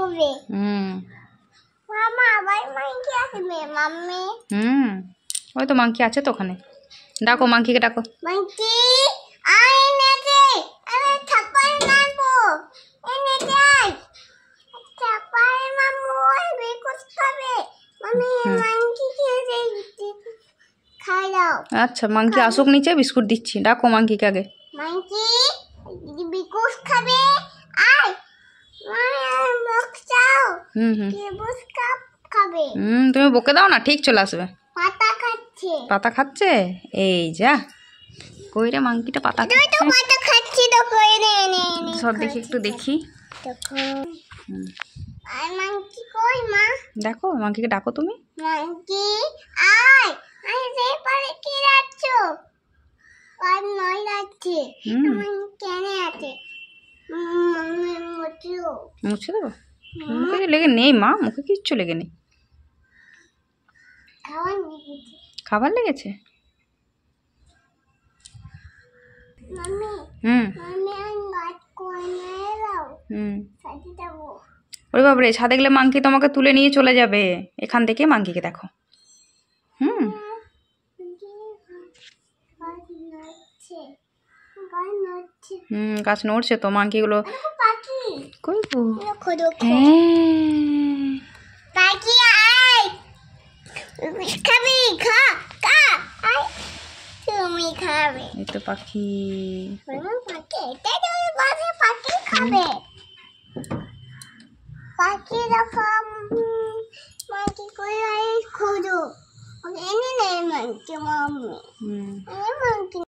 করবে মামা আবার মাংকি আসবে মাম্মি ওই তো মাংকি আছে তো ওখানে ডাকো মাংকিকে ডাকো মাংকি আয় নেতে আরে থাপ্পড় মারবো এনেতে আয় থাপ্পড় মামু ওই কুছ খাবে মাম্মি মাংকিকে খাই দাও আচ্ছা মাংকি আসুক নিচে বিস্কুট দিচ্ছি ডাকো মাংকিকে আগে মাংকি বিকুস খাবে আয় বক চাও বস খাবে তুমি বকে দাও না ঠিক চলে আসবে পাতা খাচ্ছে এই যা কই রে মাংকিটা পাতা তুই তো পাতা খাচ্ছি তো কই রে নে সব দেখি একটু দেখি দেখো আর মাংকি কই মা দেখো মাংকিকে ডাকো তুমি মাংকি আয় আয় রে পারে কি রাখছো আর নই রাখছি মাংকি কেনে আছে মুছে দেবো মুখে লেগে নেই মা মুখে কিচ্ছু লেগে নেই খাবার লেগেছে ওরে বাবরে ছাদে গেলে মাংকি তোমাকে তুলে নিয়ে চলে যাবে এখান থেকে মাংকিকে দেখো গাছ নড়ছে তো মাংকিগুলো পাখি আয় খাবি খা খা আয় তুমি খাবে এই তো পাখি পাখি এটা তো বাজে পাখি খাবে পাখি রকম মাংকি কই আয় খোঁজো এনে নেই মাংকি মাম্মি মাংকি